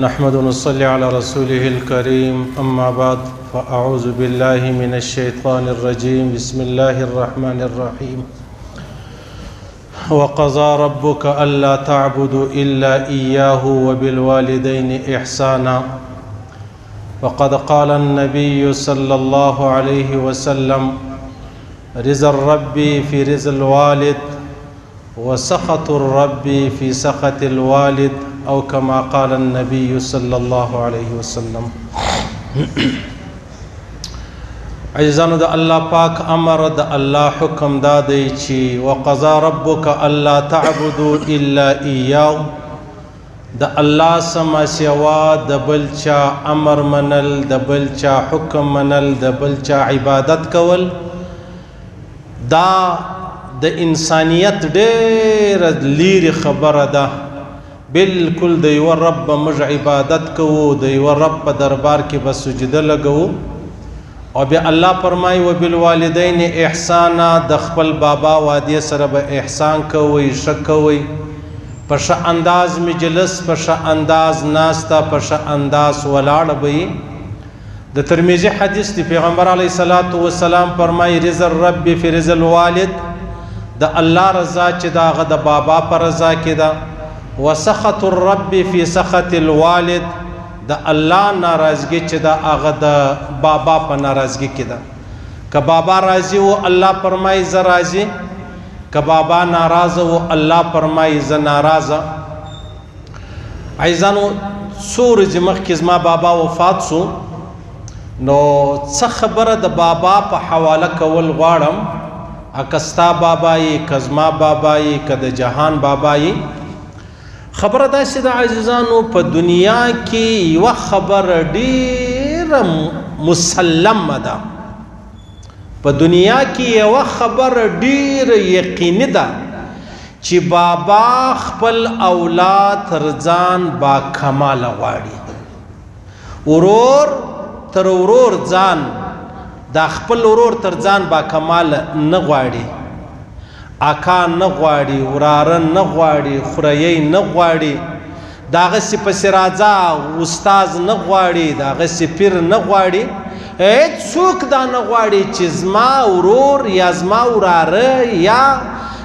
نحمد ونصلي على رسوله الكريم أما بعد فأعوذ بالله من الشيطان الرجيم بسم الله الرحمن الرحيم وقضى ربك ألا تعبدوا إلا إياه وبالوالدين إحسانا وقد قال النبي صلى الله عليه وسلم رضا الرب في رضا الوالد وسخط الرب في سخط الوالد او كما قال النبي صلى الله عليه وسلم. عزیزانو د الله پاک امر د الله حکم دا دی چې وقضى ربك الا تعبدوا الا اياه، د الله سما سوا د بل چا امر منل، د بل چا حکم منل، د بل چا عبادت کول دا د انسانیت ډېر لري خبره ده. بالکل د یو رب موږ عبادت کوو، د یو رب په دربار کې به سجده لګوو. او بیا الله فرمایي وبالوالدین احسانا، د خپل بابا وادي سره به احسان کوئ، ښه کوئ، په ښه انداز مجلس، په ښه انداز ناسته، په ښه انداز ولاړه به یې. د ترمذي حدیث دی، پیغمبر علیه الصلاة والسلام فرمایي رضا الرب فی رضا الوالد، د الله رضا چې د هغه د بابا په رضا کې ده، وسخط الرب فی سخط الوالد، د الله ناراضگی چې د هغه د بابا په ناراضگی کې ده. که بابا راضی و الله فرمایي زه راضی، که بابا ناراضه و الله فرمایي زه ناراضه. عزیزانو څو ورځې مخکې زما بابا وفات سو، نو څه خبره د بابا په حواله کول غواړم، که ستا بابا یې، که زما بابا یې، که د جهان بابا یې. خبره داسې ده عزیزانو، په دنیا کې یوه خبره ډېره مسلمه ده، په دنیا کې یوه خبره ډېره یقیني ده چې بابا خپل اولاد تر ځان با کماله غواړي، ورور تر ورور ځان، دا خپل ورور تر ځان با کماله نه غواړي، اکا نه غواړي، وراره نه غواړي، خوریی نه غواړي، د هغسې پسې راځه استاز نه غواړي، د هغسې پیر نه غواړي، هېڅوک دا نه غواړي چې زما ورور یا زما وراره یا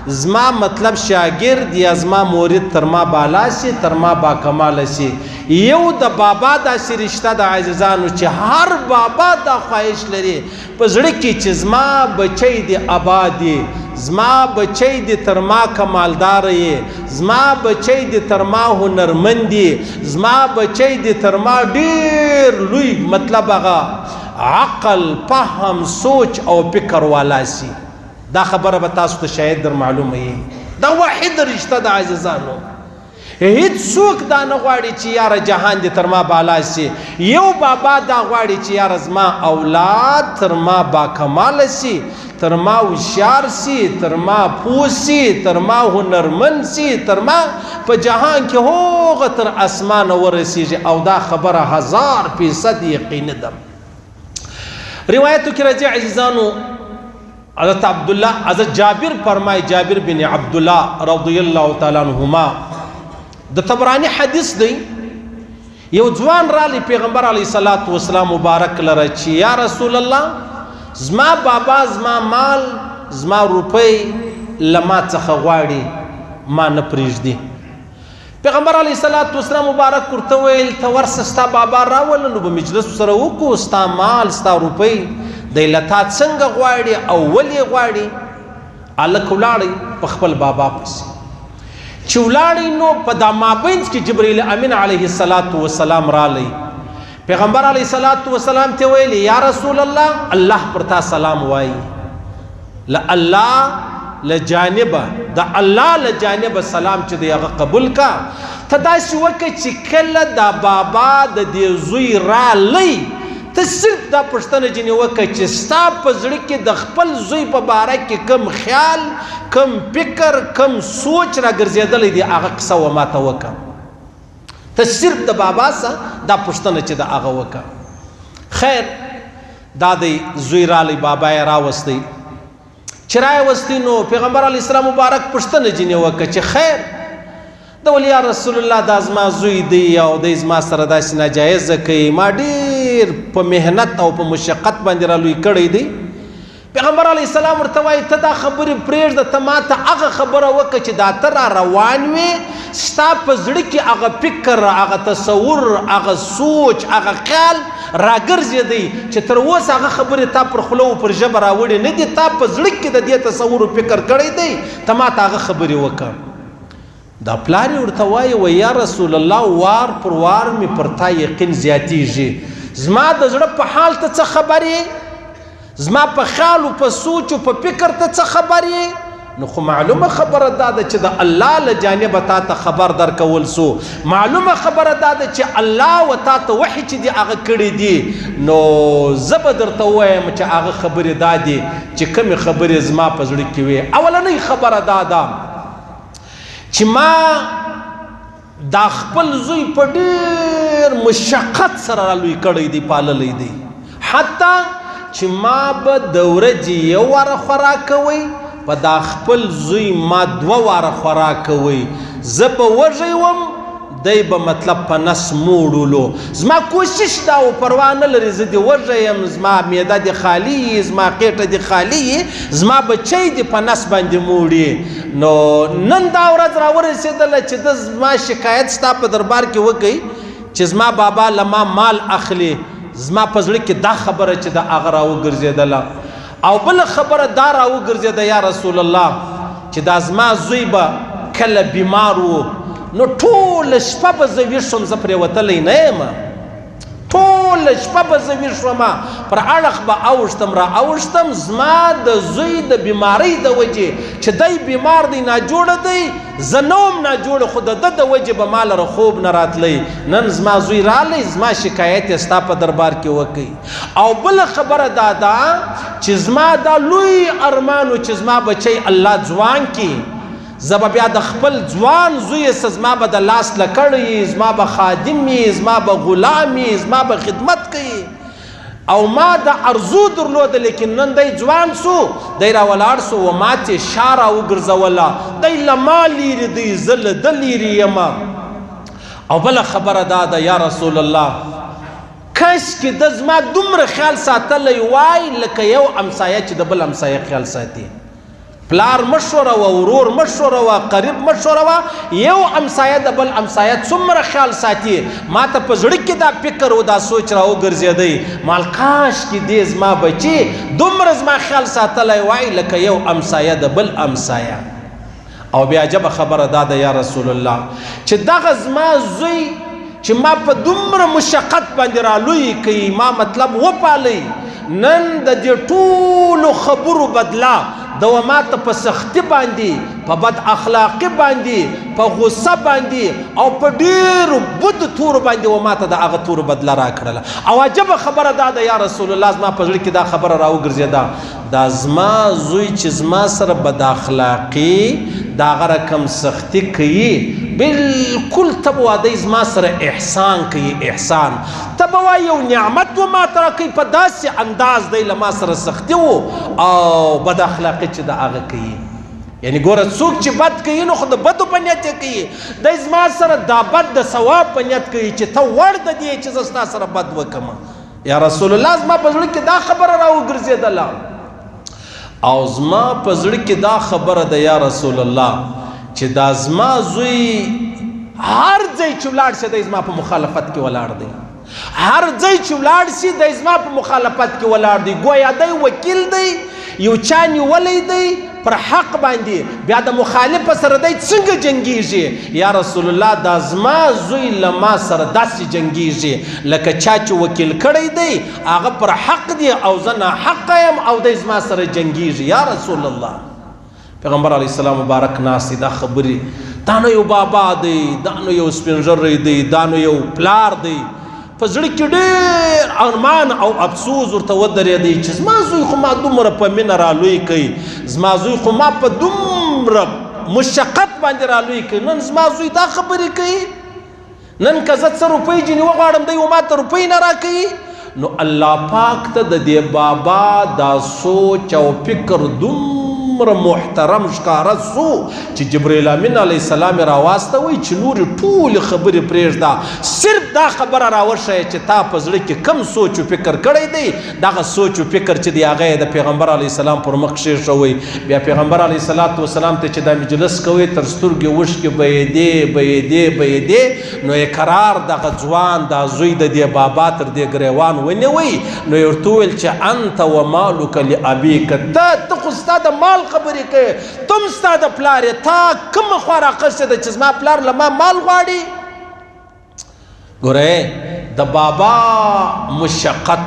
زما مطلب شاګرد یا زما مورید تر ما بالا سي، تر ما با کماله سي. یو د بابا داسې رشته د عزیزانو چې هر بابا دا خواهش لري په زړه کې چې زما بچی دی آباد دی، زما بچی دی تر ما کمالدار یې، زما بچی دی تر ما هنرمند دی، زما بچی دی تر ما ډېر لوی مطلب هغه عقل، فهم، سوچ او فکر والا سي. دا خبره به تاسو ته شاید در معلومه یې. دا واحد رشته د عزیزانو، هیڅوک دا نه غواړي چې یاره جهان دې تر ما بالا سي. یو بابا دا غواړي چې یاره زما اولاد تر ما با کماله سي، تر ما هوښیار سي، تر ما پوه سي، تر ما هنرمند سي، تر ما په جهان کې هوغه تر اسمانه ورسیږي. او دا خبره 1000% یقیني ده. روایتو کې راځي عزیزانو، حضرت عبدالله، حضرت جابر فرمای، جابر بن عبدالله رضی الله تعالی عنهما، د طبرانی حدیث دی، یو ځوان رالی پیغمبر علیه الصلاة والسلام مبارک لره چې یا رسول الله زما بابا زما مال زما روپۍ لما څخه غواړي، ما نه پرېږدي. پیغمبر علیه الصلاة والسلام مبارک ورته ویل ته ورسه ستا بابا راوله، نو به مجلس سره وکړو، ستا مال ستا روپۍ دی له تا څنګه غواړي او ولې غواړي. هلک ولاړی په خپل بابا پسې، چې ولاړی نو په دا مابینځ کې جبریل امین علیه الصلاة والسلام رالی. پیغمبر علیه الصلاة والسلام ته ویل یا رسول الله الله پر تا سلام وایي، له الله له جانبه، د الله له جانبه سلام چې دی هغه قبول کا. ته داسې وکړه چې کله دا بابا د دې زوی رالی، ته صرف دا پوښتنه ځینې وکړه چې ستا په زړه کې د خپل زوی په باره کې کم خیال، کم فکر، کم سوچ را ګرځېدلی دی، هغه قصه و ما ته وکړه. ته صرف د بابا سره دا پوښتنه چې د هغه وکړه. خیر دا دی زوی رالی، بابا یې راوستی. چې راوستی نو پیغمبر علیه السلام مبارک پوښتنه ځینې وکړه چې خیر د ول یا رسول الله دا زما زوی دی او د زما سره داسې ناجایزه کوي ما ډېر په محنت او په مشقت باندې را لوی کړی دی پیغمبر علیه السلام ورته وایي ته دا خبرې پرېږده ته ما ته هغه خبره وکړه چې دا ته را روان وې ستا په زړه کې هغه فکر هغه تصور هغه سوچ هغه خیال راګرځېدی چې تر اوسه هغه خبرې تا پر خوله او پر ژبه راوړې نه دي تا په زړه کې د دې تصور او فکر کړی دی ته ما ته هغه خبرې وکړه دا پلار یې ورته وایي و یا رسول الله وار پر وار مې پر تا یقین زیاتېږي زما د زړه په حال ته څه خبرې زما په خیال او په سوچ او په فکر ته څه خبرې نو خو معلومه خبره دا ده چې د الله له جانبه تا ته خبر درکول سو معلومه خبره دا ده چې الله و تا ته وحي چې دی هغه کړی دی نو زه به درته ووایم چې هغه خبرې دا دي چې کومې خبرې زما په زړه کې وې اولنۍ خبره دا ده چې ما دا خپل زوی په ډېر مشقت سره را لوی کړی دی پاللی دی حتی چې ما به د ورځې یو واره خوراک کوئ په دا خپل زوی ما 2 واره خوراک کوئ زه به وږی وم دی به مطلب په نس موړولو زما کوشش دا و پروا نه لري زه دې وږی یم زما معده دې خالي یي زما قیټه دې خالي یي زما بچی دې په نس باندې موړي نو نن دا ورځ راورسېدله چې د زما شکایت ستا په دربار کې وکړي چې زما بابا له ما مال اخلي زما په زړه کې دا خبره چې د هغه راوګرځېدله او بله خبره دا راوګرځېده یا رسول الله چې دا زما زوی به کله بیمار و نو ټوله شپه به زه ویښ شوم زه پرېوتلی نه یم ټوله شپه به زه ویښ شوم پر اړخ به اوښتم را اوښتم زما د زوی د بیمارۍ د وجې چې دی بیمار دی ناجوړه دی زه نه وم ناجوړه خو د ده د وجې به ما لره خوب نه راتلی نن زما زوی رالی زما شکایت یې ستا په دربار کې وکړي او بله خبره دا ده چې زما دا لوی ارمان و چې زما بچی الله ځوان کړي زه به بیا د خپل ځوان زوی څه زما به د لاس لکړ یي زما به خادم یي زما به غلام یي زما به خدمت کوي او ما د ارزو درلوده لیکن نن دی ځوان سو دی را ولاړ سو و ما تې شا راوګرځوله دی له ما لیرې دی زه له ده لیرې یم او بله خبره دا ده یا رسول الله کشکې د زما دومره خیال ساتلی وای لکه یو امسایه چې د بل امسایه خیال ساتي پلار مشوره و ورور مشوره و قریب مشوره و یو امسایه د بل امسایه څومره خیال ساتي ما ته په زړه کې دا فکر او دا سوچ راوګرځېدی مال کاش کې دې زما بچي دومره زما خیال ساتلی وای لکه یو امسایه د بل امسایه او بیا عجبه خبره دا ده یا رسول الله چې دغه زما زوی چې ما په دومره مشقت باندې را لوی کوي ما مطلب وپالی نن د دې ټولو خبرو بدلا د ما ته په سختي باندې په بد اخلاقي باندې په غصه باندې او په ډېرو بدو تورو باندې و ما ته د هغه تورو بدله راکړله او عجبه خبره دا ده یا رسول الله زما په زړه کې دا خبره راوګرځېده دا زما زوی چې زما سره بد اخلاقي د هغه رقم سختي کوي بالکل ته به وایي زما سره احسان کوي احسان ته به وایي یو نعمت و ما ته راکوي په داسې انداز دی له ما سره سختي و او بد اخلاقي چې د هغه کوي یعنی ګوره څوک چې بد کوي نو خو د بدو په نیت یې کوي دی زما سره دا بد د ثواب په نیت کوي چې ته وړ د دې چې زه ستا سره بد وکړم یا رسول الله زما په زړه کې دا خبره راوګرځېدله او زما په زړه کې دا خبره ده یا رسول الله چې دا زما زوی هر ځای چې ولاړ شي دی زما په مخالفت کې ولاړ دی هر ځای چې ولاړ شي دی زما په مخالفت کې ولاړ دی ګویا دی وکیل دی یو چا نیولی دی پر حق باندې بیا د مخالف سره دی څنګه جنګیږي یا رسول الله دا زما زوی له ما سره داسې جنګیږي لکه چا چې وکیل کړی دی هغه پر حق دی او زه ناحقه یم او دی زما سره جنګیږي یا رسول الله پیغمبر علیه السلام مبارک ناست دی دا خبرې دا نو یو بابا دی دا نو یو سپین ږیری دی دا نو یو پلار دی په زړه کې ډېر ارمان او افسوس ورته ودرېدی چې زما زوی خو ما دومره په مینه رالوی کوي زما زوی خو ما په دومره مشقت باندې رالوی کوي نن زما زوی دا خبرې کوي نن که زه 100 روپۍ جینې وغواړم دی و ما ته روپۍ نه راکوي نو الله پاک ته د دې بابا دا سوچ او فکر دومره څومره محترم ښکاره سو چې جبرائیل امین علیه السلام یې راواستوئ چې نورې ټولې خبرې پرېږده، صرف دا خبره راوښیه چې تا په زړه کې کم سوچ و فکر کړی دی، دغه سوچ و فکر چې دی هغه یې د پیغمبر علیه السلام پر مخ کښېښوئ. بیا پیغمبر علیه السلام ته چې دا مجلس کوئ تر سترګې اوښکې بهېدې نو یې قرار دغه ځوان دا زوی د دې بابا تر دې ګریوان ونیوئ، نو یې ورته وویل چې انت و مالک لابیک، ته خو ستا د مال خبرې کوې، تم ستا د پلار یې، تا کومه خوا راقصې ده چې زما پلار له ما مال غواړي؟ ګورئ د بابا مشقت،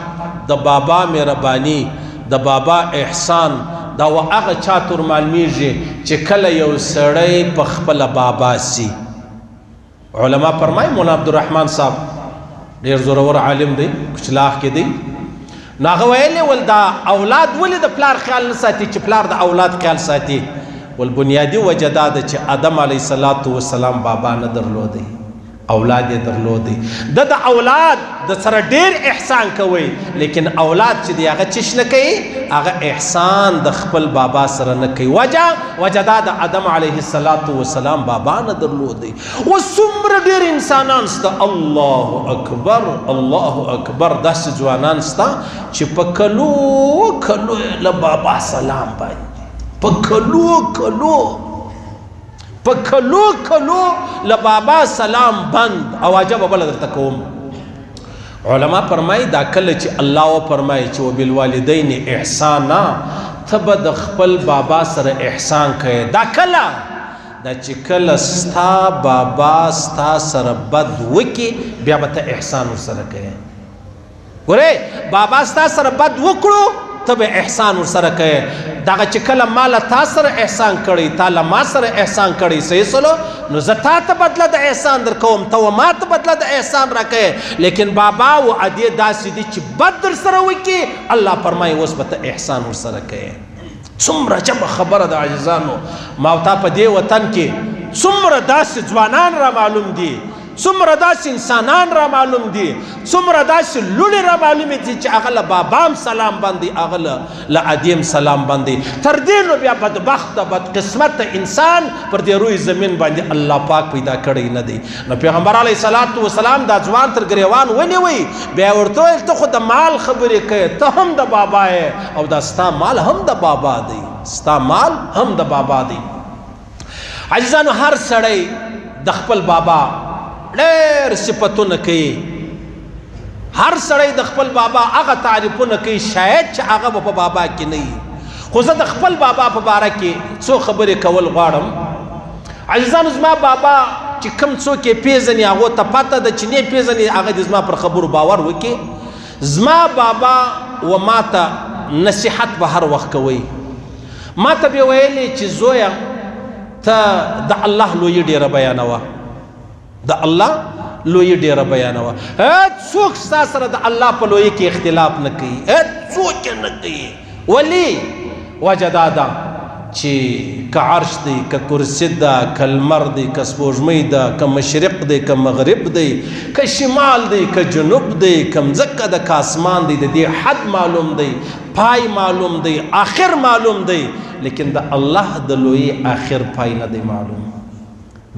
د بابا مهرباني، د بابا احسان دا و هغه چا تر معلومیږي چې کله یو سړی په خپله بابا سي. علما فرمایي مولانا عبدالرحمن صاحب ډېر زورور عالم دی، کچلاغ کې دی، نو هغه ویلې ول دا اولاد ولې د پلار خیال نه ساتي چې پلار د اولاد خیال ساتي؟ ول بنیادي وجه دا ده چې آدم علیه السلام بابا نه درلودی، اولاد یې درلودی. د اولاد د سره ډېر احسان کوي، لیکن اولاد چې دی هغه چش نه کوي، هغه احسان د خپل بابا سره نه کوي. وجه دا د آدم علیه السلام بابا نه درلودی. و څومره ډېر انسانان سته، الله اکبر الله اکبر، داسې ځوانان سته چې په کلو له بابا سلام باندې، په کلو له بابا سلام بند. او عجب بله درته کوم، علما فرمایي دا کله چې الله وفرمایي چې وبالوالدین احسانا، ته به د خپل بابا سره احسان کوې. دا کله دا چې کله ستا بابا ستا سره بد وکړي بیا به ته احسان ورسره کوې. ګورې بابا ستا سره بد وکړو ته به احسان ورسره کوې. دغه چې کله ما له تا سره احسان کړی، تا له ما سره احسان کړی، صحیح سلو، نو زه تا ته بدله د احسان در کوم، ته و ما ته بدله د احسان را کوې. لیکن بابا و ادې داسې دي چې بد در سره وکړي، الله فرمایي اوس به ته احسان ورسره کوې. څومره جبه خبره د عاجزانو. ما او تا په دې وطن کې څومره داسې ځوانان را معلوم دي، څومره داسې انسانان را معلوم دي، څومره داسې لوڼې را معلومې دي چې هغه له بابام سلام باندې، هغه له ادیم سلام باندې. تر دې نو بیا بدبخته بدقسمته انسان پر دې روی زمین باندې الله پاک پیدا کړی نه دی. نو پیغمبر علیه السلام دا ځوان تر ګریوان ونیوئ، بیا ورته ویل ته خو د مال خبرې کوې، ته هم د بابا یې، او دا ستا مال هم د بابا دی، ستا مال هم د بابا دی. عزیزانو هر سړی د خپل بابا ډېر صفتونه کوي، هر سړی د خپل بابا هغه تعریفونه کوي شاید چې هغه په بابا کې نه وي. خو زه د خپل بابا په باره کې څو خبرې کول غواړم. عزیزانو زما بابا چې کوم څوک یې پېژني هغو ته پته ده، چې نه یې پېژني هغه د زما پر خبرو باور وکړي. زما بابا و ما ته نصیحت به هر وخت کوي. ما ته به ویلې چې زویه ته د الله لویي ډېره بیانوه، د الله لویي ډېره بیانوه. هېڅوک ستا سره د الله په لویي کې اختلاف نه کوي، هېڅوک یې نه کوي. ولې؟ وجه دا ده چې که عرش دی، که کرسي ده، که لمر دی، که سپوږمۍ ده، که مشرق دی، که مغرب دی، که شمال دی، که جنوب دی، که مځکه ده، که اسمان دی، د دې حد معلوم دی، پای معلوم دی، آخر معلوم دی. لیکن د الله د لویي آخر پای نه دی معلوم.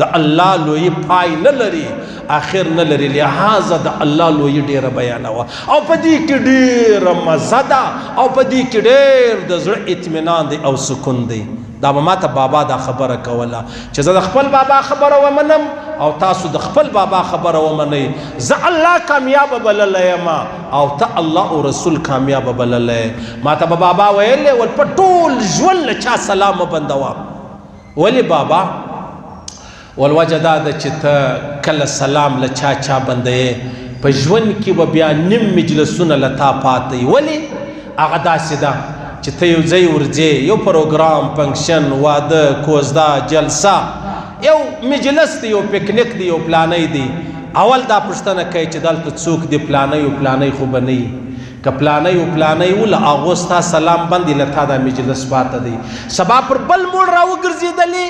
د الله لویي پای نه لري، آخر نه لري. لہذا د الله لویي ډېره بیانوه، او په دې کې ډېره مزه ده، او په دې کې ډېر د زړه اطمینان دی او سکون دی. دا به ما ته بابا دا خبره کوله چې زه د خپل بابا خبره ومنم او تاسو د خپل بابا خبره ومنئ. زه الله کامیابه بللی یم او ته الله او رسول کامیابه بللی. ما ته به بابا ویلی ول په ټول ژوند له چا سلام مه بندوه. ولې بابا؟ والوجه دا ده چې ته کله سلام له چا بندوې په ژوند کې به بیا نیم مجلسونه له تا پاتې. ولې؟ هغه داسې ده چې ته یو ځای ورځې، یو پروګرام، فنکشن، واده، کوزده، جلسه، یو مجلس دی، یو پکنیک دی، یو پلانی دی. اول دا پوښتنه کوي چې دلته څوک دی؟ پلانی او پلانی خو به نه وي. که پلانی او پلانی و له هغو ستا سلام بند له تا دا مجلس پاته دی. سبا پر بل موړ راوګرځېدلې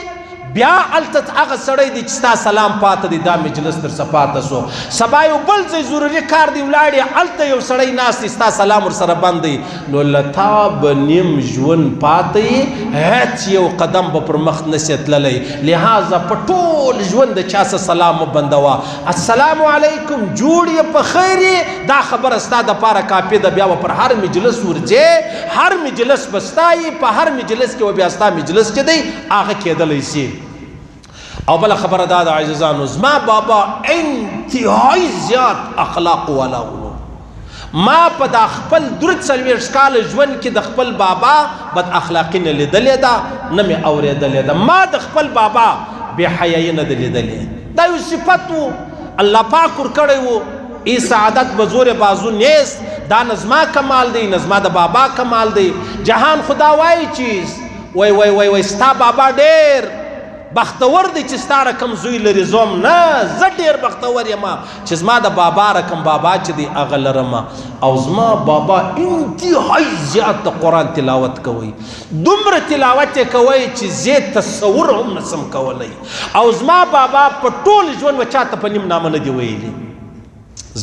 بیا الته هغه سړی دی چې ستا سلام پاته دی دا مجلس در څه پاته سو سبا یو بل ځای ضروري کار دی ولاړې هلته یو سړی ناست دی ستا سلام ورسره بند دی نو له تا به نیم ژوند پاته یې هېڅ یو قدم به پر مخ نسې تللی لهذا په ټول ژوند د چا څه سلام مه بندوه السلام علیکم جوړ یې په خیر یې دا خبره ستا دپاره کافي ده بیا به پر هر مجلس ورځې هر مجلس به ستا یي په هر مجلس کې به بیا ستا مجلس چې دی هغه کېدلی سي او بل خبره دا د عزیزانو زما بابا انتهایی زیات اخلاق والا و ما په دا خپل درې څلوېښت کاله ژوند کې د خپل بابا بد اخلاقي نه لیدلې ده نه مې اورېدلې ده ما د خپل بابا بې حیایي نه ده لیدلې دا یو صفت و الله پاک ورکړی و ای سعادت به زور بازو نیست دا نه زما کمال دی نه زما د بابا کمال دی جهان خدا وایي چې وای وای وای وای ستا بابا ډېر بختور دی چې ستا رقم زوی لري زوم نه زه ډېر بختور یم چې زما د بابا رقم بابا چې دی هغه لرم او زما بابا انتهایی زیات د قرآن تلاوت کوي دومره تلاوت یې کوي چې زه تصور هم نسم کولی او زما بابا په ټول ژوند و چاته په نیم نامه نه دی ویلي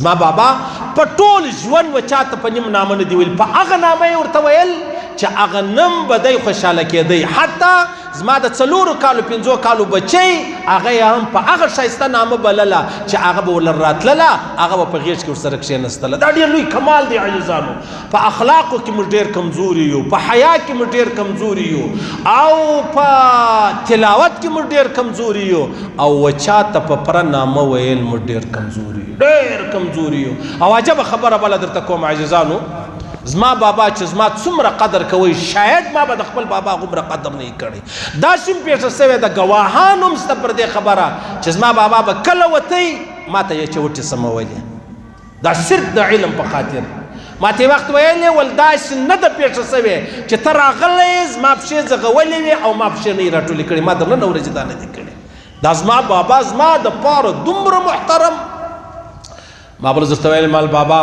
زما بابا په ټول ژوند و چاته په نیم نامه نه دی ویل په هغه نامه یې ورته ویل چې هغه نم به دی خوشحاله کېدی حتی زما د 4 کالو 5 کالو بچی هغه یې هم په هغه ښایسته نامه بلله چې هغه به ورله راتلله هغه به په غېږ کې ورسره کښېنستله دا ډېر لوی کمال دی عزیزانو په اخلاقو کې موږ ډېر کمزوري یو په حیا کې موږ ډېر کمزوري یو او په تلاوت کې موږ ډېر کمزوري یو او وچاته په پره نامه ویل موږ ډېر کمزوري یو ډېر کمزوري یو او عجبه خبره بله درته کوم عزیزانو زما بابا چې زما څومره قدر کوي شاید ما به د خپل بابا غومره قدر نه کړی دا شم پیښه سوې د ګواهان هم شته پر دې خبره چې زما بابا به کله وتی ما ته یې چوټې سمولې دا صرف د علم په خاطر ما ته وخت ویلې ول داسې نه ده پیښه سوې چې ته راغلی زما پښې ځغولې وې او ما پښې نه یې راټولې کړې ما د نن ورځې دا نه دي کړې دا زما بابا زما دپاره دومره محترم ما بل درته ویل مال بابا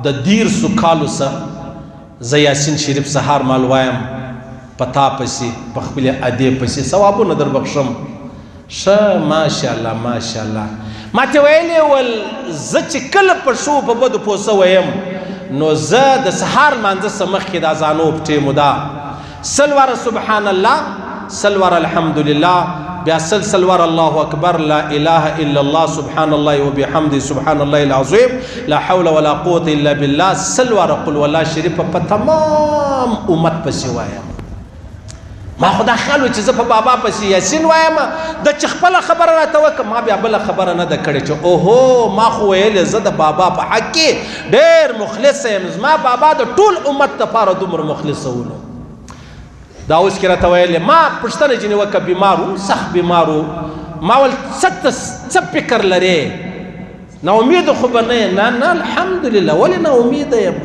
د 150 کالو څه زه یاسین شریف سهار مال وایم په تا پسې په خپلې ادې پسې ثوابونه در بخښم ښه ماشاءالله ماشاءالله ما ته ویلې ول زه چې کله په ښو په بدو پوه ویم نو زه د سهار لمانځه څه مخکې د اذانو په ټیمو دا سل واره سبحان الله سل واره الحمدلله بیا سل واره الله اکبر لا اله الا الله سبحان الله وبحمده سبحان الله العظیم لا حول ولا قوة الا بالله سل واره قل والله شریف په تمام امت پسې وایم ما خدا خیال و چې زه په بابا پسې یاسین وایم د چې خپله خبره راته وکړه ما بیا بله خبره نه ده کړې چې اوهو ما خو ویلې زه د بابا په حق کې ډېر مخلص یم زما بابا د ټول امت دپاره دومره مخلص ولو دا اوس کې راته ویلې ما پوښتنه ځینې وکړه بیمار و سخت بیمار و ما ول څه فکر لرې ناامیده خو به نه نه الحمدلله ولې ناامیده یم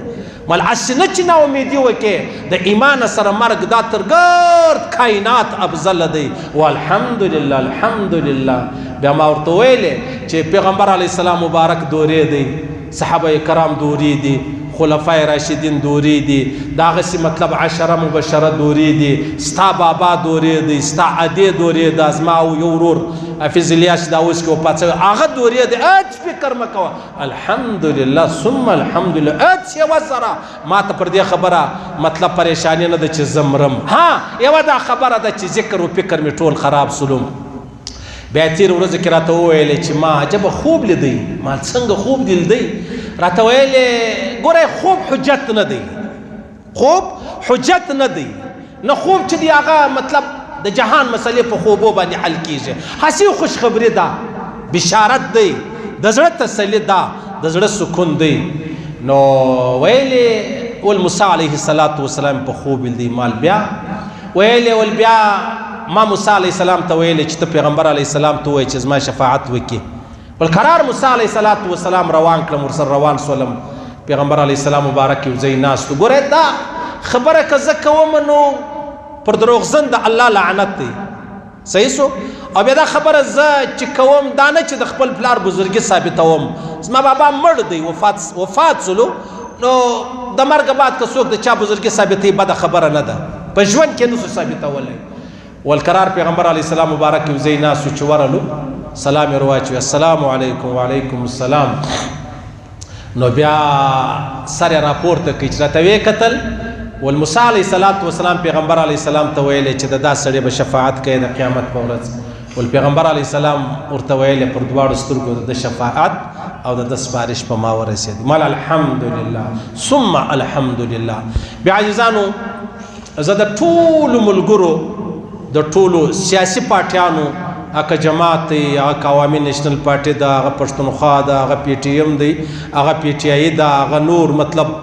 مال هسې نه چې ناامیدي وکړې د ایمان سره مرګ دا تر ګرد کائنات افضل دی والحمدلله الحمدلله بیا ما ورته ویلې چې پیغمبر علیه السلام مبارک دورې دی صحابه کرام دورې دي خلفای راشدین دوری دي داغسی مطلب 10 مبشره دوری دي ستا بابا دوری دي ستا عدی دوری ده از ما او یو ورور حافظ الیاس دا اوس کې وپاتوي هغه دوری دي اج فکر مکوه الحمدلله ثم الحمدلله اج یو سره ما ته پر دې خبره مطلب پریشانی نه ده چې زمرم ها یو دا خبره ده چې ذکر او فکر می ټول خراب سلوم بیا تیر ورځ کې راته وویلې چې ما عجبه خوب لیدی ما څنګه خوب دی لیدی راته ویلې ګوره خوب حجت نه دی خوب حجت نه دی نه خوب چې دی هغه مطلب د جهان مسئلې په خوبو باندې حل کیږي هسې خوشخبري ده بشارت دی د زړه تسلي ده د زړه سکون دی نو ویلې ول موسی علیه السلام په خوب لیدی مال بیا ویلې ول بیا ما موسی علیه السلام ته ویلې چې ته پیغمبر علیه السلام ته وایې چې زما شفاعت وکړي بل قرار موسی علیه السلام روان کړم ورسره روان سولم پیغمبر علیه السلام مبارک یو ځای ناست ګوره دا خبره که زه کوم نو پر دروغزن د الله لعنت دی صحیح سو او بیا دا خبره زه چې کوم دا نه چې د خپل پلار بزرګي ثابتوم زما بابا مړ دی وفات سلو نو د مرګ بعد که څوک د چا بزرګي ثابتوي بده خبره نه ده په ژوند کې نسو ثابتولی والقرار پیغمبر علیه السلام مبارک یو ځای ناستو چې ورغلو سلام یې ورواچوي السلام علیکم وعلیکم السلام. نو بیا سر یې راپورته کړي چې راته ویې کتل والموسی علیه السلام پیغمبر علیه السلام ته ویلی چې د دا سړی به شفاعت کوي د قیامت په ورځ. ول پیغمبر علیه السلام ورته ویلی پر دواړو سترګو د شفاعت او د سپارش په ما ورسېد. مال الحمدلله ثم الحمدلله. بیا عزیزانو زه د ټولو ملګرو د ټولو سیاسي پارټیانو هغه جماعت دی هغه عوامي نیشنل پارټي ده هغه پښتونخوا ده هغه پی ټي ایم دی هغه پی ټي آی ده هغه نور مطلب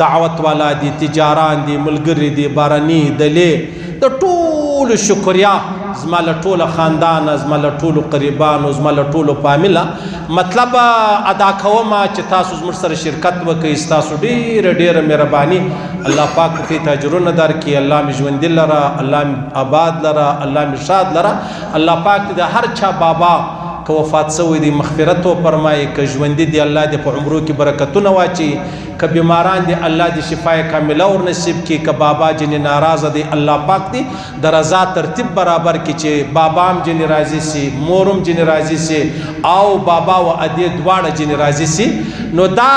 دعوت والا دي تجاران دي ملګري دي باراني دلې د ټولو شکریا زما له ټوله خاندان زما له ټولو قریبانو زما له ټولو فامیله مطلب ادا کوم چې تاسو زموږ سره شرکت وکړئ. ستاسو ډېره ډېره مهرباني الله پاک دې ته اجرونه درکړي. الله مې ژوندي لره الله مې آباد لره الله مې شاد لره. الله پاک دې د هر چا بابا که وفات شوی دی مغفرت وفرمایي که ژوندي دی الله دې په عمرو کې برکتونه واچي که بیماران دی الله دې شفای کامله ور نصیب کړي که بابا جنې ناراضه دی الله پاک دې د رضا ترتیب برابر کړي چې بابام جنې راضي سي مورم جنې راضي سي او بابا او ادې دواړه جنې راضي سي. نو دا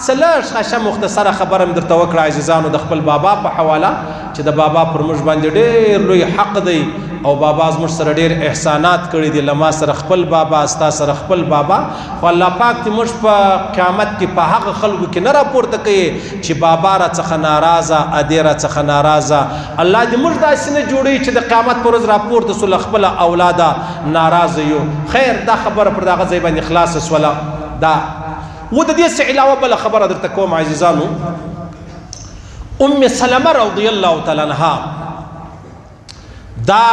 څلور ښه مختصره خبره مې درته وکړه عزیزانو د خپل بابا په حواله چې د بابا پر موږ باندې ډېر لوی حق دی او بابا زموږ سره ډېر احسانات کړي دي. له ما سره خپل بابا ستا سره خپل بابا خو الله پاک دې موږ په قیامت کې په هغه خلکو کې نه راپورته کوي چې بابا راڅخه ناراضه ادې راڅخه ناراضه. الله دې موږ داسې نه جوړوي چې د قیامت پر ورځ راپورته سو له خپله اولاده ناراضه یو. خیر دا خبره پر دغه ځای باندې خلاصه سوله. دا و د دې څه علاوه بله خبره درته کوم عزیزانو. ام سلمه رضی الله تعالی عنها دا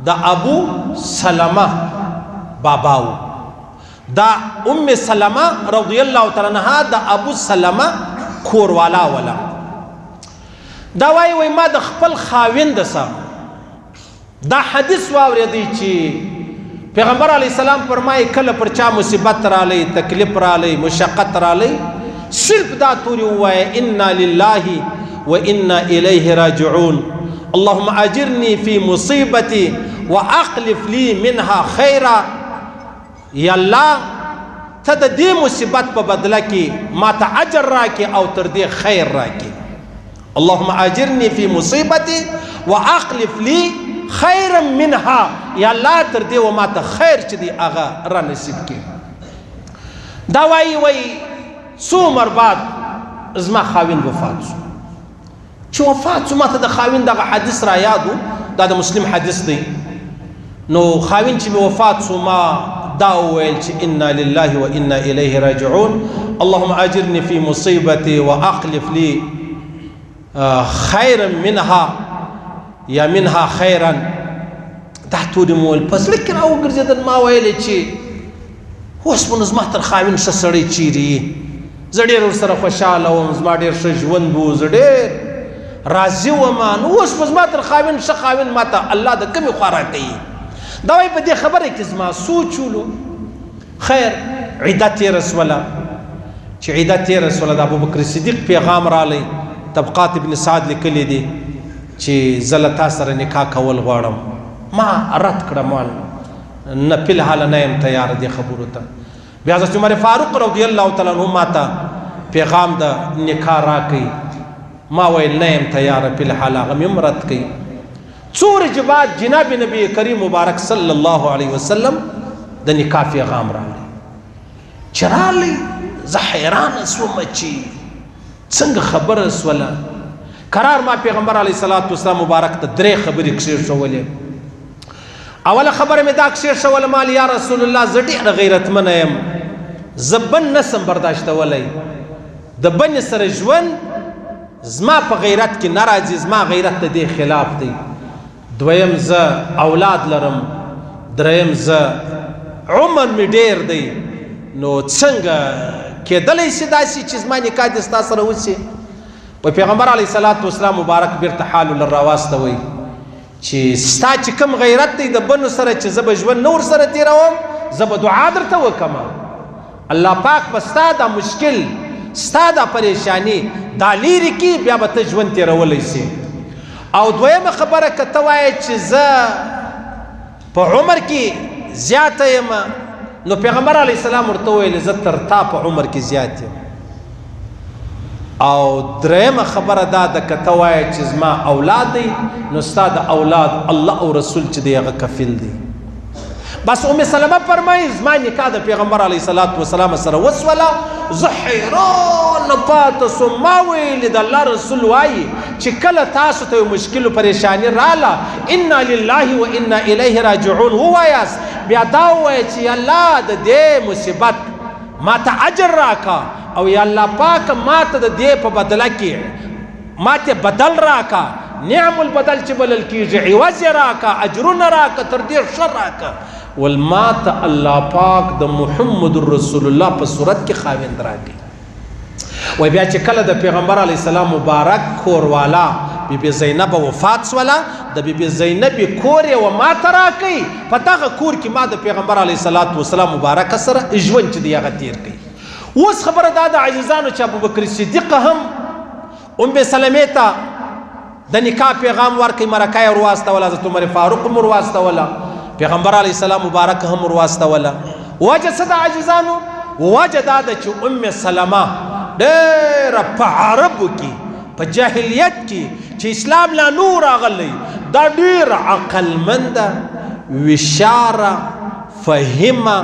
د ابو سلمه باباو دا ام سلمه رضی الله تعالی عنها د ابو سلمه کوروالا ولا دا وای ما د خپل خاوند سره دا حدیث واورېدی چې پیغمبر علیه السلام فرمایي کله پر چا مصیبت رالی تکلیف رالی مشقت رالی صرف دا توري ووایه انا لله و انا الیه راجعون اللهم اجرني في مصيبتي واخلف لي منها خيرا. یا الله ته د دې مصیبت په بدله کې ما ته اجر راکې او تر دې خیر راکې. اللهم اجرني في مصيبتي واخلف لي خيرا منها. یا الله تر دې و ما ته خیر چې دی هغه را نصیب کړي. دا وایي څو عمر بعد زما خاوند وفات شو. چې وفات شو ما ته د خاوند دغه حدیث را یادو دا د مسلم حدیث دی. نو خاوند چې وفات شو ما دا وویل چې انا لله و انا الیه راجعون اللهم اجرني في مصیبتي واخلف لي خیرا منها یا منها خیرا. دا ټول مول پس لکه راوګرځېدل ما ویل چې اوس په زما تر خاوند ښه سړی چیرې زه ډېر ورسره خوشحاله وم زما ډېر ښه ژوند و زه ډېر راضي وم. نو اوس په زما تر خاوند ښه خاوند ما ته الله د کمې خوا راکوي. دا وایي په دې خبره کې زما سوچ ولو. خیر عیده تېره سوله چې عیده تېره سوله د ابوبکر صدیق پیغام رالی طبقات ابن سعد لیکلی دی چې زه له تا سره نکاح کول غواړم. ما رد کړم نه فی الحال نه یم تیار دې خبرو ته. بیا حضرت عمر فاروق رضی الله تعالی عنہ ما ته پیغام د نکاح راکړي. ما ویل نه یم تیار فی الحال هغه مې رد کړي. څو ورځې بعد جناب نبی کریم مبارک صلی الله علیه وسلم د نکاح پیغام راغلی. چې راغلی زه حیرانه شوم چې څنګه خبره سوله. قرار ما پیغمبر علیه الصلاة والسلام مبارک ته درې خبرې کښېښولې. اوله خبره مې دا کښېښوله مال یا رسول الله زه ډېره غیرتمنه یم زه بن نسم برداشتولی. د بنې سره ژوند زما په غیرت کې نه راځي زما غیرت د دې خلاف دی. دویم زه اولاد لرم. دریم زه عمر مې ډېر دی نو څنګه کېدلی شي داسې چې زما نکاح دې ستا سره وشي. په پیغمبر علیه الصلاة والسلام مبارک بیرته حال ولر راواستوئ چې ستا چې کوم غیرت دی د بنو سره چې زه به ژوند نه ورسره تېروم زه به دعا درته وکړم. الله پاک به ستا دا مشکل ستا دا پریشانی دا لیرې کړي بیا به ته ژوند تېرولی سي. او دویمه خبره که ته وایې چې زه په عمر کې زیاته یم نو پیغمبر علیه السلام ورته وویل زه تر تا په عمر کې زیات یم او درېیمه خبره دا ده که ته وایې چې زما اولاد دی نو ستا د اولاد الله او رسول چې دی هغه کفیل دی بس ام سلمه فرمایي زما نکاح د پیغمبر علیه السلام سره وسوله زه حیران پاته سوم ما ویلې د الله رسول وایي چې کله تاسو ته یو مشکل و پریشاني راله انا لله و انا الیه راجعون ووایاست بیا دا ووایه چې یا الله د دې مصیبت ما ته اجر راکا او یا الله پاک ما ته د دې په بدله کې ما ته بدل راکا نعم البدل چې بلل کېږي عوض یې راکا اجرونه راکا تر دې ښه راکا والما ته الله پاک د محمد رسول الله په صورت کې خاوند راکړي وای بیا چې کله د پیغمبر علیه السلام مبارک کوروالا بیبي زینب وفات سوله د بیبي زینب کور یې و ما ته راکړي په دغه کور کې ما د پیغمبر علیه السلام مبارک سره ژوند چې دی هغه تیر کړي اوس خبره دا د عزیزانو چې ابوبکر صدیق هم ام سلمې ته د نکاح پیغام ورکړي مرکه یې ورواستوله حضرت عمر فاروق هم ورواستوله پیغمبر علیه السلام مبارک هم ورواستوله وجه څه د عزیزانو وجه دا ده چې ام سلمه ډېره په عربو کې په جاهلیت کې چې اسلام لا نور راغلی دا ډېره عقلمنده وشاره فهمه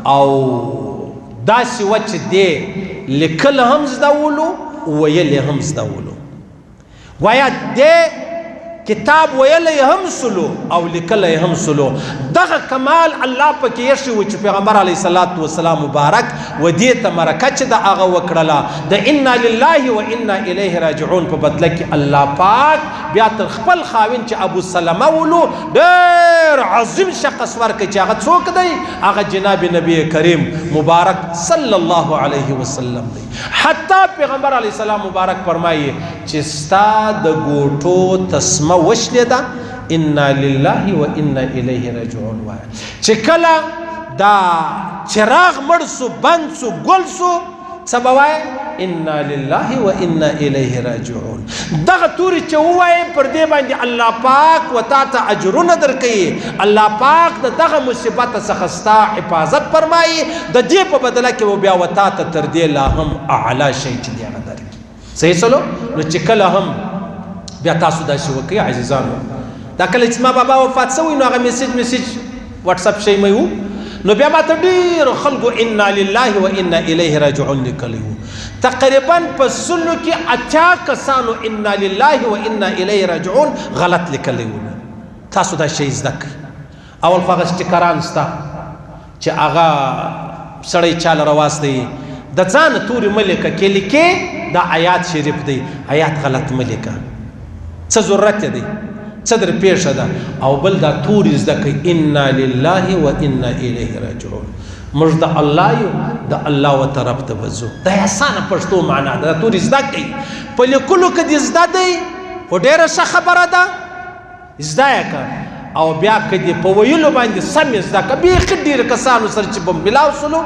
او داسې وه چې دی لیکل هم زدولو ویل هم زدولو گویا دی کتاب ویلی هم سلو او لیکلی هم سلو دغه کمال الله پکې یشي و چې پیغمبر علیه السلام مبارک و دې ته مرکه چې د هغه وکړله د انا لله و انا الیه راجعون په بدله کې الله پاک بیا تر خپل خاوند چې ابو سلمه ولو ډېر عظیم شخص ورکړي چې هغه څوک دی هغه جناب نبی کریم مبارک صلی الله علیه وسلم دی حتی پیغمبر علیه السلام مبارک فرمایي چې ستا د ګوټو تسمه وشلیده انا لله و انا الیه راجعون وایه چې کله دا چراغ مړ سو بند سو ګل سو څه به وایه انا لله و انا الیه راجعون دغه تورې چې ووایې پر دې باندې الله پاک و تا ته اجرونه درکوي الله پاک د دغه مصیبت څخه ستا حفاظت فرمایي د دې په بدله کې و بیا و تا ته تر دې لا هم اعلی شی چې دی هغه درکړي صحیح سلو نو چې کله هم بیا تاسو داسې وکړئ عزیزانو دا کله چې ما بابا وفات شوی نو هغه میسیج واتساپ شی مې و نو بیا ما ته ډېرو خلکو انا لله و انا الیه راجعون لیکلی و تقریبا په سلو کې 80 کسانو انا لله و انا الیه راجعون غلط لیکلی و تاسو دا شی زده کړئ اول خو هغه سټیکران سته چې هغه سړی چاله راواستوي د ځانه تورې مه لیکه کې لیکې دا آیات شریف دی آیات غلط مه لیکه څه ضرورت دی څه در پیښه ده او بل دا تورې زده کړئ انا لله و انا الیه راجعون موږ د الله یو د الله و طرف ته وځو دا اسانه پښتو معنا ده دا تورې زده کړئ په لیکلو کې دې زده دی خو ډېره ښه خبره ده زده یې کړه او بیا که دې په ویلو باندې سمې زده کړه بیخي ډېرو کسانو سره چې به ملاو سلو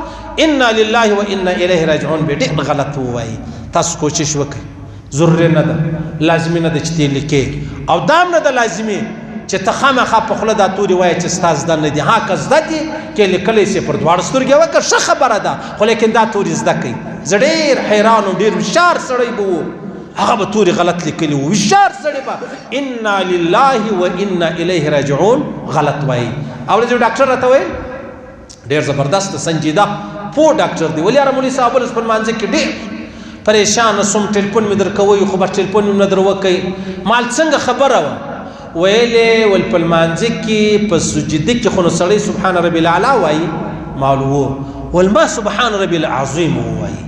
انا لله و انا الیه راجعون به ډېر غلط ووایي تاسو کوشش وکړئ ضروري نه ده لازمي نه ده چې ته لیکې او دام نه ده لازمي چې ته خامخا په خوله دا تورې وایې چې ستا زده نه دي ها که زده دي کې لیکلی سي پر دواړو سترګې وکړه ښه خبره ده خو لیکن دا تورې زده کوي زه ډېر حیران و ډېر هوښیار سړی به و هغه به تورې غلط لیکلي و هوښیار سړی به انا لله و انا الیه راجعون غلط وایي او چې ډاکټر راته ویل ډېر زبردست سنجیده پوه ډاکټر دی ولې یاره مولوي صاحب اوس په لمانځه کې ډېر پریشان سوم ټلیفون مې درکوي خو به ټلیفون مې نه در وکوي مال څنګه خبره وه ویلې ول په لمانځه کې په سجده کې خو نو سړی سبحان ربي الاعلی وایي مال و ول ما سبحان ربي العظیم وایي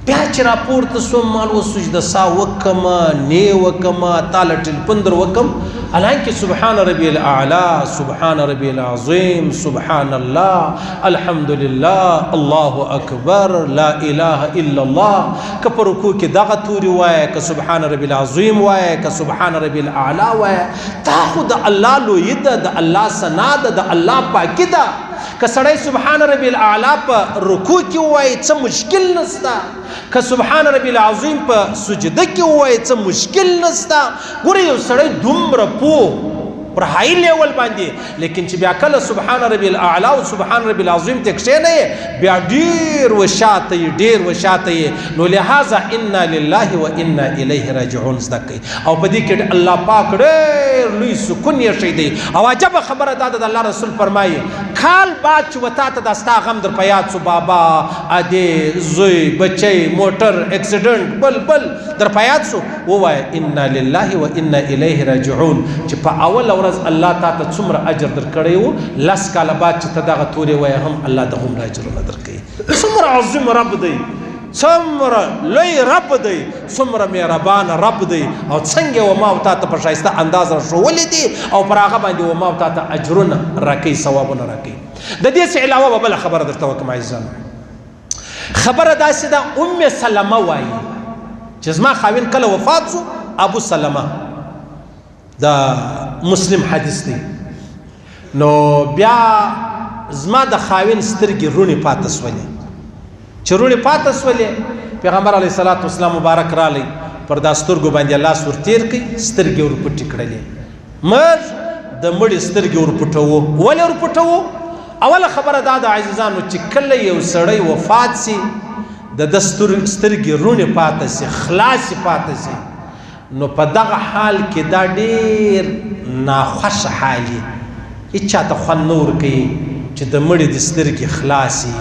بیا چې راپورته سوم مال و سجده سا وکمه نه وکمه تاله ټلیفون در وکم حالانکه سبحان ربي الاعلى سبحان ربي العظيم سبحان الله الحمد لله الله اکبر لا اله الا الله که په رکوع کې دغه توري وایه که سبحان ربي العظيم وایه که سبحان ربي الاعلى وایه تا خو د الله لوی ده د الله ثنا ده د الله پاکي ده که سړی سبحان ربی الاعلی په رکوع کې ووایي څه مشکل نشته، که سبحان ربی العظیم په سجده کې ووایي څه مشکل نشته. ګوره یو سړی دومره پوه پر هائی لیول باندې، لیکن چې بیا کله سبحان ربی الاعلی او سبحان ربی العظیم ته کښېنئ بیا ډېر وشاته یې ډېر وشاته یې. نو لہذا انا لله و انا الیه راجعون زده کوي، او په دې کې الله پاک ډېر لوی سکون یې شی دی. او عجبه خبره دا ده، د الله رسول فرمایي کال بعد چې وتا ته دا ستا غم در په یاد سو، بابا ادې زوی بچی موټر اکسیډنټ بل در په یاد سو، ووایه انا لله و انا الیه راجعون، چې په اول ورځ الله تا ته څومره اجر درکړی و، لس کاله بعد چې ته دغه تورې وایې هم الله د هومره اجرونه درکوي. څومره عظیم رب دی، څومره لوی رب دی، څومره مهربان رب دی، او څنګه و ما او تا ته په ښایسته انداز راښوولي دي، او پر هغه باندې و ما او تا ته اجرونه راکوي، ثوابونه راکوي. د دې څه علاوه به بله خبره درته وکړم عزیزانو. خبره داسې ده، ام سلمه وایي چې زما خاوند کله وفات شو، ابو سلمه دا مسلم حدیث دی، نو بیا زما د خاوند سترګې رونې پاته سولې. چې رونې پاته سولې، پیغمبر علیه الصلاة والسلام مبارک رالی پر دا سترګو باندې لاس ورتیر کړي، سترګې ورپټې کړلې. موږ د مړي سترګې ورپټوو. ولې ورپټوو؟ اوله خبره دا ده عزیزانو، چې کله یو سړی وفات سي د سترګې رونې پاته سي، خلاصې پاته سي، نو په دغه حال کې دا ډېر ناخوښه حال وي، هېچ چاته خوند نه ورکوي چې د مړي د سترګې خلاصې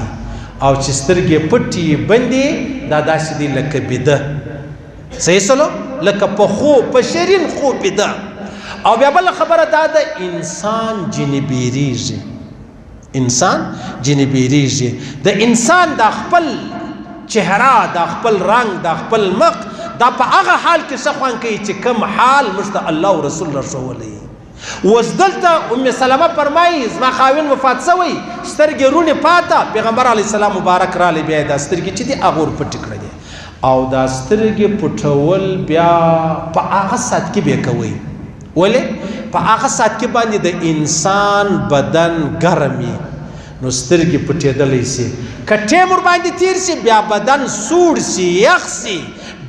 او چې سترګې پټې بندې، دا داسې دي لکه بیده. صحیح سلو، لکه په خوب، په شیرین خوب بیده. او بیا بله خبره دا ده، انسان جنې بیریږي، انسان جنې بیریږي. د انسان دا خپل چهره، دا خپل رنگ، دا خپل مخ، دا په هغه حال کې څه خوند کوي چې کوم حال موږ ته الله او رسول راښولی. اوس دلته ام سلمه فرمایي زما خاوند وفات شوی، سترګې رونې پاته، پیغمبر علیه السلام مبارک رالی، بیا یې دا سترګې چې دي هغه ورپټې کړلې. او دا سترګې پټول بیا په هغه ساعت کې بیا کوئ. ولې؟ په هغه ساعت کې باندې د انسان بدن ګرم وي، نو سترګې پټېدلی سي. که ټیم ورباندې تیر سي بیا بدن سوړ سي، یخ سي،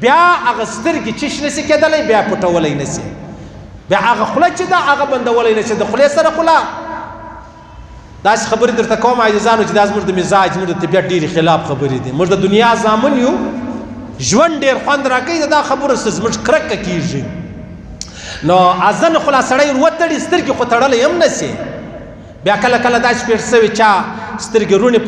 بیا هغه سترګې چش نسي کېدلی، بیا پټولی نسي، بیا هغه خوله چې ده هغه بندولی نسي. د خولې سره خوله داسې خبرې درته کوم عزیزانو چې دا زموږ د مزاج، زموږ د طبیعت ډېرې خلاف خبرې دي. موږ د دنیا زامن یو، ژوند ډېر خوند راکوي، د دا خبرو سره زموږ کرکه کېږي. نو ځنې خو لا سړی وتړي، سترګې خو تړلی هم نسي. بیا کله کله داسې پېښ سوي چا سترګې رونې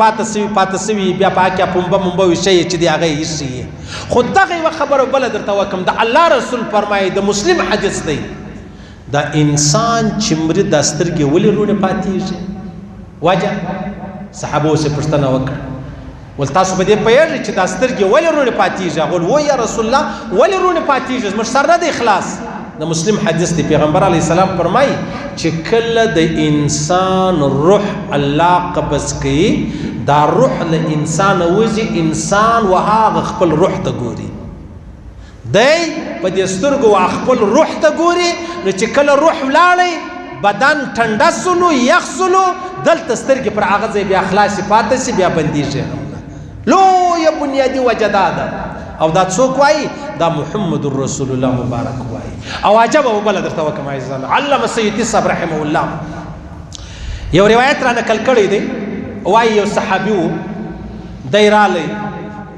پاته سوي، بیا په هکې پنبه منبه ویشی چې دی هغه یې ایښي. خو دغه یوه خبره بله درته وکړم، د الله رسول فرمایي، د مسلم حدیث دی، دا انسان چې مري دا سترګې ولې رونې پاتېږي؟ وجه صحابو ورسې پوښتنه وکړه، ول تاسو په دې پوهېږئ چې دا سترګې ولې رونې پاتېږي؟ هغه وویل یا رسول الله ولې رونې پاتېږي؟ زموږ سر نه دی خلاص. د مسلم حدیث دی، پیغمبر علیه السلام فرمایي چې کله د انسان روح الله قبض کوي، دا روح له انسان وځي، انسان و هغه خپل روح ته ګوري، دی په دې سترګو خپل روح ته ګوري. نو چې کله روح ولاړی، بدن ټنډه سلو، یخ سلو، دلته سترګې پر هغه ځای بیا خلاصې پاتې سي، بیا بندېږي. لویه بنیادي وجه دا ده. او دا څوک وایي؟ دا محمد رسول الله مبارک وایي. او عجبه وبله درته وکړم عزیزانو، علامه سیوطي صاحب رحمه الله یو روایت را نقل کړی دی، وایي یو صحابي و، دی رالی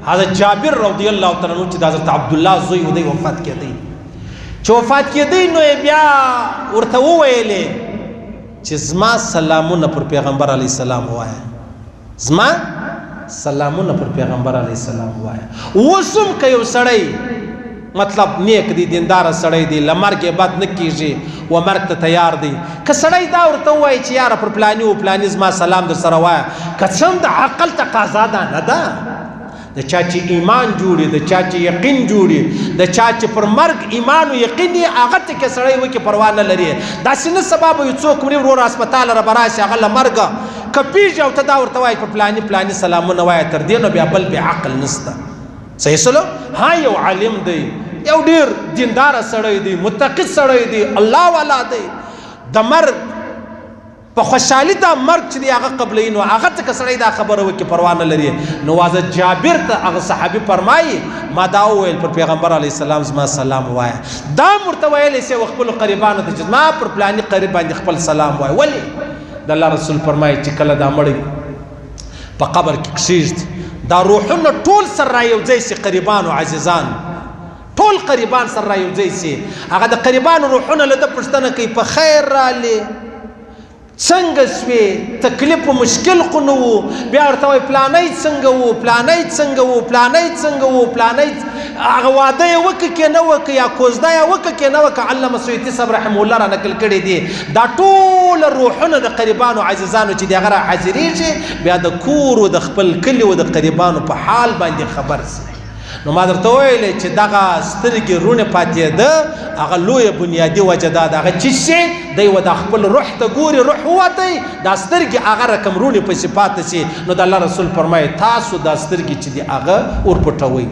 حضرت جابر رضی الله تعالی عنہ چې د حضرت عبدالله زوی و، دی وفات کېدی. چې وفات کېدی نو یې بیا ورته وویلې چې زما سلامونه پر پیغمبر علیه السلام ووایه، زما سلامونه پر پیغمبر علیه السلام ووایه. اوس هم که یو سړی مطلب نیک دی، دیندار سړی دی، له مرګ بد نه کېږي و مرګ ته تیار دی، که سړی دا ورته ووایي چې یاره پر پلاني و پلاني زما سلام در سره وایه، که څه هم د عقل تقاضا ده نه ده، د چا چې ایمان جوړي، د چا چې یقین جوړي، د چا چې پر مرګ ایمان او یقین یې هغه ته کې سړی وکړي پروا نه لري. داسې نه سبا به یو څوک مري ورور هسپتال را به راشي، هغه له مرګه که پیږي او ته دا ورته وایي پر پلاني پلاني سلامونه وایه، تر دې نو بیا بل بې عقل نشته. صحیح سلو؟ ها یو عالم دی، یو ډېر دینداره سړی دی، متقي سړی دی، الله والا دی، د مرګ په خوشحالي دا مرګ چې دی هغه قبلوي نو هغه ته که سړی دا خبره وکړي پروا نه لري. نو واځه جابر ته هغه صحابي فرمایي ما دا وویل پر پیغمبر علیه السلام زما سلام وایه. دا ورته ویلی سي خپلو قریبانو ته چې زما پر پلاني قریب باندې خپل سلام وایه. ولې د الله رسول فرمایي چې کله دا مړی په قبر کې کښېږدي دا روحونه ټول سره رایوځی سي، قریبانو عزیزان ټول قریبان سره رایوځی سي. هغه د قریبانو روحونه له ده پوښتنه کوي په خیر رالې، څنګه سوې، تکلیف و مشکل خو نه و. بیا ورته وایي پلانی څنګه و، پلانی څنګه و، پلانی څنګه و، پلانی هغه واده یې وکړه که نه وکړه یا کوزده یې وکړه که نه وکړه. علامه سیوطي صاحب رحمه الله را نقل کړي دي دا ټول روحونه د قریبانو عزیزانو چې د هغه را حاضرېږي بیا د کور و د خپل کلي و د قریبانو په حال باندې خبر سي. نو ما درته ویلې چې دغه سترګې رونې پاتېده هغه لویه بنیادي وجه دا د هغه چې شي دی و د خپل روح ته ګوري، روح ووتی دا سترګې هغه رقم رونې پسې پاتې سي. نو د الله رسول فرمایي تاسو دا سترګې چې دي هغه ورپټوئ.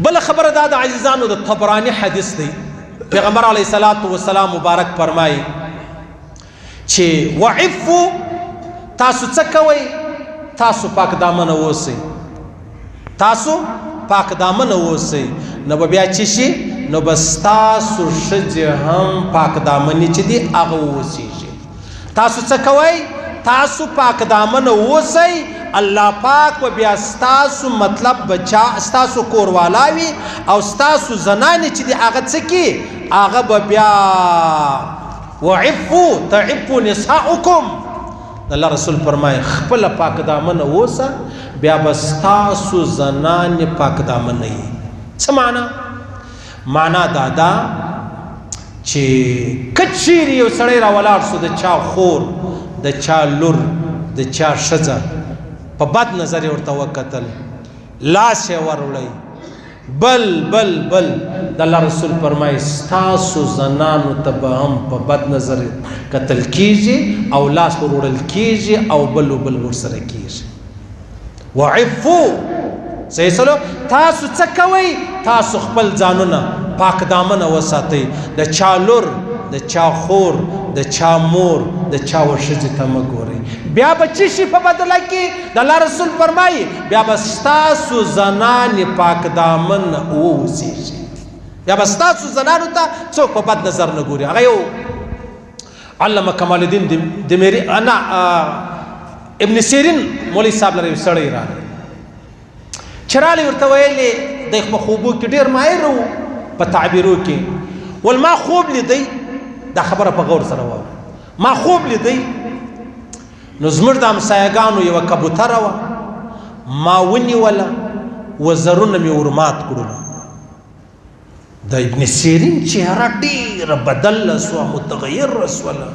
بله خبره دا د عزیزانو د طبراني حدیث دی. پیغمبر علیه الصلاة والسلام مبارک فرمایي چې وعفو تاسو څه کوئ؟ تاسو پاک دامنه اوسئ، تاسو پاک دامن اوسئ. نو به بیا چې شي نو به ستاسو ښځې هم پاک دامنې چې دي هغه واوسېږي. تاسو څه کوئ؟ تاسو پاک دامن اوسئ. الله پاک به بیا ستاسو مطلب بچا ستاسو کوروالا وي او ستاسو زنانې چې دي هغه څه کي هغه به بیا وعفو تعفو نساؤکم. الله رسول فرمایي خپله پاک دامن اوسه بیا به ستاسو زنانې پاک دامنه یي. څه معنا؟ معنا دا ده چې که چیرې یو سړی راولاړ سو د چا خور، د چا لور، د چا ښځه په بد نظر یې ورته وکتل، لاس یې وروړی، بل د الله رسول فرمایي ستاسو زنانو ته به هم په بد نظر کتل کیږي او لاس وروړل کیږي او بل ورسره کیږي. وعفو صحیح سلو. تاسو څه کوئ؟ تاسو خپل ځانونه پاک دامنه وساتئ. د چا لور، د چا خور، د چا مور، د چا ښځې ته مه ګورئ. بیا به څه شي په بدله کې؟ د الله رسول فرمایي بیا به ستاسو زنانې پاک دامن واوسېږي. بیا به ستاسو زنانو ته څوک په بد نظر نه ګوري. هغه یو علامه کمال الدین دمیری ابن سیرین مولوي صاحب لره یو سړی راغی چې رالی ورته ویلې دی په خوبو کې ډېر ماهر و په تعبیرو کې. ول ما خوب لیدی، دا خبره په غور سره واوره، ما خوب لیدی نو زموږ د همسایهګانو یوه کبوتره وه ما ونیوله وزرونه مې ورمات کړلو. د ابن سیرین چهره ډېره بدله سوه، متغیره سوله.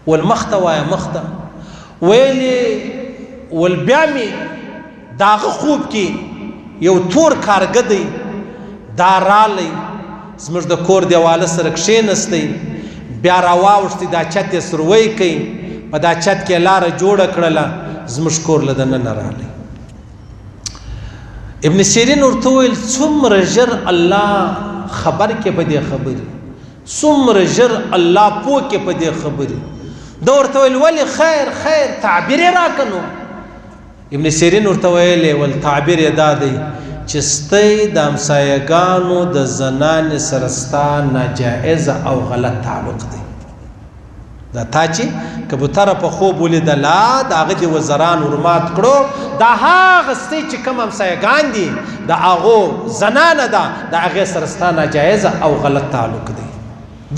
ول مخ ته وایه مخ ته ویلې ول بیا مې د هغه خوب کې یو تور کارګه دی دا رالی زموږ د کور دیواله سره کښېنستی، بیا راواوښتې دا چت یې سروی کوي، په دا چت کې لاره جوړه کړله، زموږ کور له دننه رالی. ابن سیرین ورته وویل څومره ژر الله خبر کې په دې خبرې، څومره ژر الله پوه کې په دې خبرې. ده ورته ویل ولې خیر تعبیر یې راکړه. نو ابن سیرین ورته ویلې ول تعبیر یې دا دی چې ستی د همسایهګانو د زنانې سره ستا ناجایزه او غلط تعلق دی. دا تا چې کبوتره په خوب ولیدله د هغه د وزران ورمات کړو، دا هغه ستی چې کوم همسایهګان دي د هغو زنانه ده د هغې سره ستا ناجایزه او غلط تعلق دی.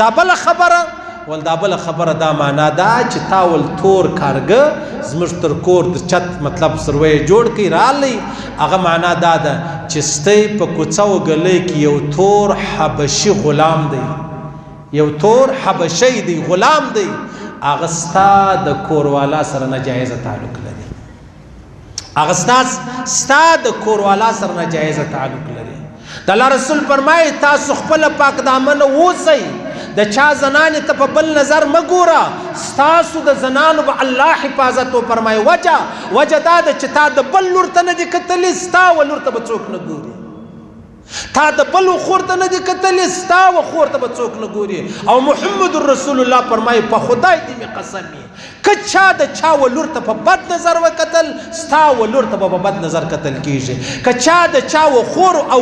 دا بله خبره ول دا بله خبره دا معنا ده چې تا ول تور کارګه زموږ تر کور د چت مطلب سروی جوړ کړي رالی. هغه معنا دا ده چې ستی په کوڅه و ګلۍ کې یو تور حبشي غلام دی، یو تور حبشی دی، غلام دی، هغه ستا د کوروالا سره ناجایزه تعلق لري. هغه ستا د کوروالا سره ناجایزه تعلق لري. د الله رسول فرمایي تاسو خپله پاک دامنه اوسئ، د چا زنانې ته په بل نظر مه ګوره، ستاسو د زنانو به الله حفاظت وفرمایي. وجه دا ده چې تا د بل لور ته نه دي کتلي، ستا و لور ته به څوک نه ګوري. تا د بل خور ته نه دي کتلې ستا و خور ته به څوک نه ګوري او محمد رسول الله فرمایي په خدای دې مې قسم وي که چا د چا و لور ته په بد نظر وکتل ستا و لور ته به په بد نظر کتل کېږي که چا د چا و خور او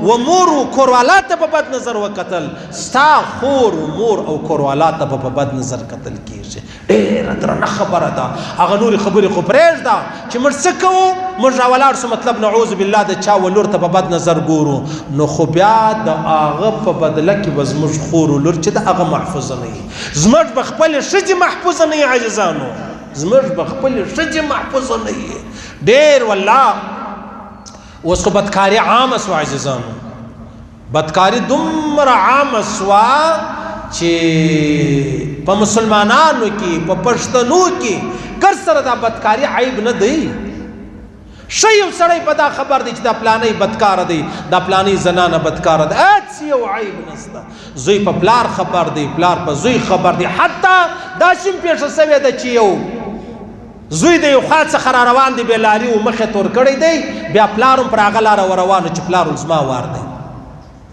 و مور و کوروالا ته په بد نظر وکتل ستا خور و مور او کوروالا ته به په بد نظر کتل کېږي ډېره درنه خبره ده هغه نورې خبرې خو پرېږده چې موږ څه کوو موږ راولاړ شو مطلب نعوذ بالله د چا و لور ته په بد نظر ګورو نو خو بیا د هغه په بدله کې به زموږ خور و لور چې د هغه محفوظه نه وي زموږ به خپلې ښځې محفوظه نه وي عاجزانو زموږ به خپلې ښځې محفوظه نه وي ډېر والله اوس خو بدکاري عامه سوه عزیزانو بدکاري دومره عامه سوه چې په مسلمانانو کې په پښتنو کې ګر سره دا بدکاري عیب نه دی ښه یو سړی په دا خبر دی چې دا پلانی بدکاره دی دا پلانی زنانه بدکاره ده هېڅ یو عیب نشته زوی په پلار خبر دی پلار په زوی خبر دی حتی داسې هم پېښه سوې ده چې یو زوی د یو خوا څخه را روان دی بې لاري و مخې تور کړی دی بیا پلار هم پر هغه لاره وروانو چې پلار زما وار دی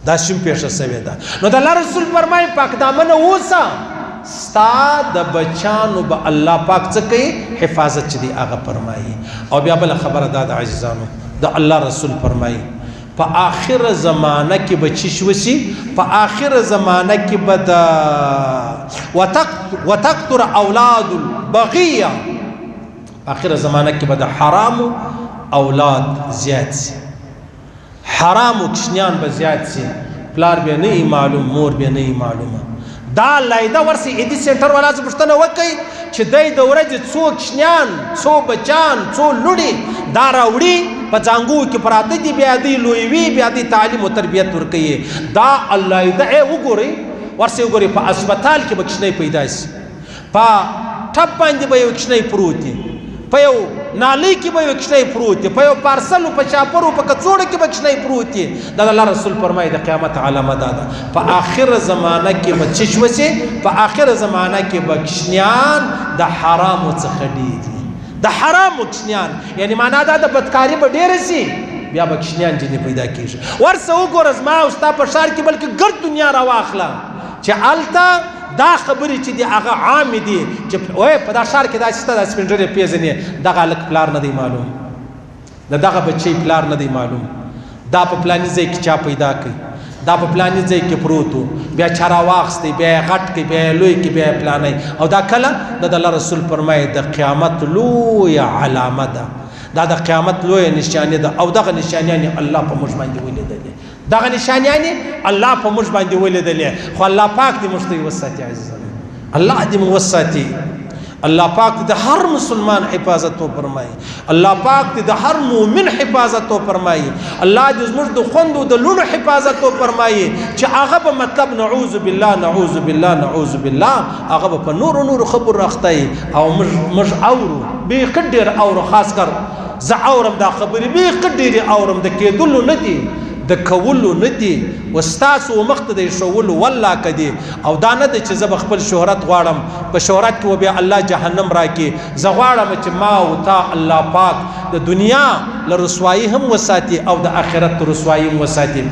داسې هم پېښه سوې ده نو د الله رسول فرمایي پاکدامنه اوسه ستا د بچانو به الله پاک څه کوي حفاظت چې دی هغه فرمایي او بیا بله خبره دا د عزیزانو د الله رسول فرمایي په آخر زمانه کې به چی شوسي په آخر زمانه کې به د وتکثر اولاد البغیه آخر زمانه کې به د حرامو اولاد زیات سي حرامو کشنیان به زیات سي پلار به نه معلوم مور به نه معلومه دا لایده ورسي ایدي سنټر والا څه پوښتنه وکړي چې دی د ورځې څو کشنیان څو بچان څو لوڼې دا راوړي په ځانګو کې پراته دي بیا دوی لوی وي بیا دوی تعلیم و تربیت ورکوي دا لایده وګورئ ورسې وګورئ په اسپتال کې به کشنۍ پیدا شي په ټپ باندې به یو کشنۍ پروت وي په یو نالۍ کې به یو کشنۍ پروت وي په یو پارسلو په چاپرو په کڅوړه کې به کشنۍ پروت وي دا د الله رسول فرمایي د قیامت علامه دا ده په آخر زمانه کې به څه شوسي په آخر زمانه کې به کشنیان د حرامو څخه ډېر دي د حرامو کشنیان یعنی معنا دا د بدکاري به ډېره سي بیا به کشنیان ځینې پیدا کېږي ورسه وګوره زما او ستا په ښار کې بلکې ګرد دنیا راواخله چې هلته دا خبرې چې دي هغه عامې دي چې وایي په دا ښار کې داسې شته دا سپین ږیری پېژنې دغه هلک پلار نه دی معلوم د دغه بچی پلار نه دی معلوم دا په فلاني ځای کې چا پیدا کوي دا په فلاني ځای کې پروت و بیا چا راواخیستی بیا یې غټ کړي بیا یې لوی کړي بیا یې فلانی او دا کله د الله رسول فرمایي د قیامت لویه علامه ده دا د قیامت لویه نشانې ده او دغه نشانیانې الله په موږ باندې ولیدلې دغه نشانیانې الله په موږ باندې ولیدلې خو الله پاک دې موږ ته یې وساتي عزیزانو الله دې موږ وساتي الله پاک دې د هر مسلمان حفاظت وفرمایي الله پاک دې د هر مؤمن حفاظت وفرمایي الله دې زموږ د خوندو د لونو حفاظت وفرمایي چې هغه به مطلب نعوذ بالله نعوذ بالله نعوذ بالله هغه به په نورو خبرو اختی او موږ اورو بیخي ډېر اورو خاص کر زه اورم دا خبرې بیخي ډېرې اورم د کېدلو نه دي د کولو نه دي وستاسو مخ ته د ایښولو والله که دي او دا نه دی چې زه به خپل شهرت غواړم په شهرت کې به بیا الله جهنم راکړي زه غواړم چې ما او تا الله پاک د دنیا له رسوایي هم وساتي او د آخرت رسوایي هم وساتي